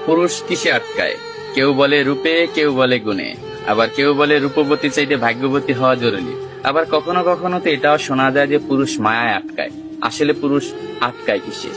পুরুষ কিসে আটকায়? কেউ বলে রূপে, কেউ বলে গুণে, আবার কেউ বলে রূপবতী চাইতে ভাগ্যবতী হওয়া জরুরি। আবার কখনো কখনো তো এটাও শোনা যায় যে পুরুষ মায়ায় আটকায়। আসলে পুরুষ আটকায় কিসে?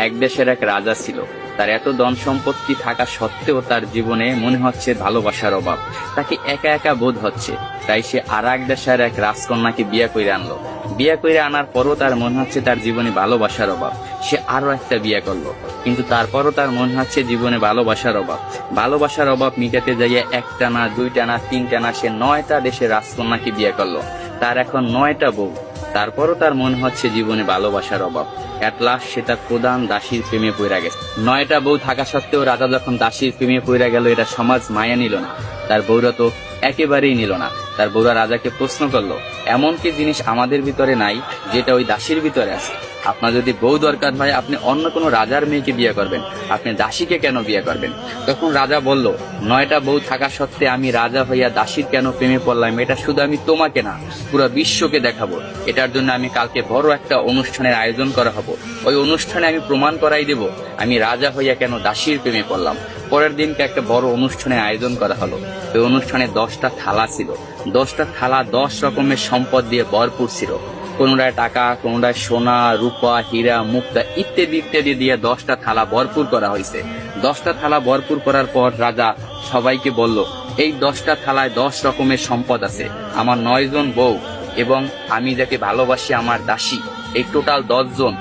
এক দেশের এক রাজা ছিল। তার এত ধন সম্পত্তি থাকা সত্ত্বেও তার জীবনে মনে হচ্ছে ভালোবাসার অভাব। তাকে একা একা বোধ হচ্ছে। তাই সে আর এক দেশের এক রাজকন্যাকে বিয়ে করে আনলো। বিয়ে করে আনার পরও তার মনে হচ্ছে তার জীবনে ভালোবাসার অভাব। সে আরো একটা বিয়ে করলো, কিন্তু তারপরও তার মনে হচ্ছে জীবনে ভালোবাসার অভাব। ভালোবাসার অভাব মিটাতে যাইয়া একটা না, দুইটা না, তিনটা না, সে 9টা দেশের রাজকন্যাকে বিয়ে করলো। তার এখন 9টা বউ। তারপরও তার মনে হচ্ছে জীবনে ভালোবাসার অভাব। এট লাস্ট সে তার প্রধান দাসীর প্রেমে পড়ে গেছে। 9টা বউ থাকা সত্ত্বেও রাজা যখন দাসীর প্রেমে পড়ে গেল, এটা সমাজ মায়া নিল না। তার বউরা তো একেবারেই নিল না। তার বউরা রাজাকে প্রশ্ন করলো, এমন কি জিনিস আমাদের ভিতরে নাই যেটা ওই দাসীর ভিতরে আছে? আপনার যদি বউ দরকার হয়, আপনি অন্য কোনো রাজার মেয়েকে বিয়ে করবেন, আপনি দাসীকে কেন বিয়ে করবেন? তখন রাজা বলল, 9টা বউ থাকা সত্ত্বে আমি রাজা হইয়া দাসীর কেন প্রেমে পড়লাম, এটা শুধু আমি তোমাকে না, পুরো বিশ্বকে দেখাবো। এটার জন্য আমি কালকে বড় একটা অনুষ্ঠানের আয়োজন করা হবো। ওই অনুষ্ঠানে আমি প্রমাণ করাই দেব আমি রাজা হইয়া কেন দাসীর প্রেমে পড়লাম। পরের দিনকে একটা বড় অনুষ্ঠানের আয়োজন করা হলো। ওই অনুষ্ঠানে 10টা থালা ছিল। 10টা থালা 10 রকমের সম্পদ দিয়ে ভরপুর ছিল। কোনটায় টাকা, কোনটায় সোনা, রূপা, হীরা, মুক্তা ইত্যাদি ইত্যাদি দিয়ে 10টা থালা ভরপুর করা হয়েছে। 10টা থালা ভরপুর করার পর রাজা সবাইকে বলল, এই 10টা থালায় 10 রকমের সম্পদ আছে। আমার 9 জন বউ এবং আমি যাকে ভালোবাসি আমার দাসী, এই টোটাল 10 জন।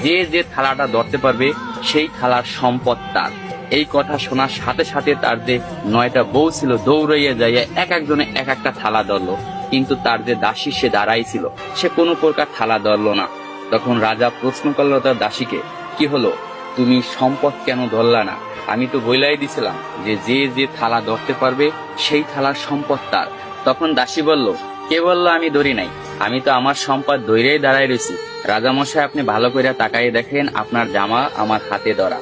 যে যে থালাটা ধরতে পারবে সেই থালার সম্পদ তার। এই কথা শোনার সাথে সাথে তার যে 9টা বউ ছিল দৌড়াইয়া যাইয়া এক একজনে এক একটা থালা ধরলো, কিন্তু তার যে দাসী সে দাঁড়াই ছিল, সে কোনো প্রকার থালা ধরলো না। তখন রাজা প্রশ্ন করলো তার দাসীকে, কি হলো, তুমি সম্পদ কেন ধরলা না? আমি তো বইলাই দিছিলাম যে যে যে থালা ধরতে পারবে সেই থালার সম্পদ তার। তখন দাসী বলল, কে বললো আমি ধরি নাই? আমি তো আমার সম্পদ ধইরেই দাঁড়াই রয়েছি। রাজামশাই, আপনি ভালো করে তাকাই দেখেন, আপনার জামা আমার হাতে ধরা।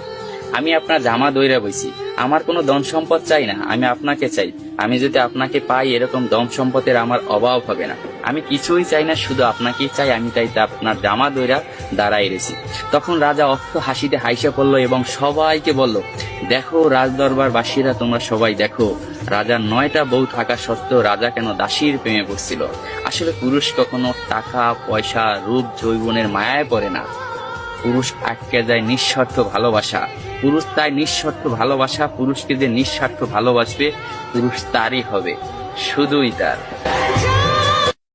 আমি আপনার জামা দইরা বইছি। আমার কোনো ধন সম্পদ চাই না, আমি আপনাকে চাই। আমি যদি আপনাকে পাই, এরকম ধন সম্পদের আমার অভাব হবে না। আমি কিছুই চাই না, শুধু আপনাকেই চাই। আমি তাই আপনার জামা দইরা দাঁড়াই রয়েছি। তখন রাজা অস্ত হাসিতে হাইসা পড়লো এবং সবাইকে বলল, দেখো রাজদরবার বাসীরা, তোমরা সবাই দেখো, রাজার 9টা বউ থাকা সত্ত্বেও রাজা কেন দাসীর প্রেমে পড়ছিল। আসলে পুরুষ কখনো টাকা, পয়সা, রূপ, যৌবনের মায়ায় পড়ে না। পুরুষ আটকে যায় নিঃস্বার্থ ভালোবাসা। পুরুষ তাই নিঃস্বার্থ ভালোবাসা। পুরুষকে যে নিঃস্বার্থ ভালোবাসবে, পুরুষ তারই হবে, শুধুই তার।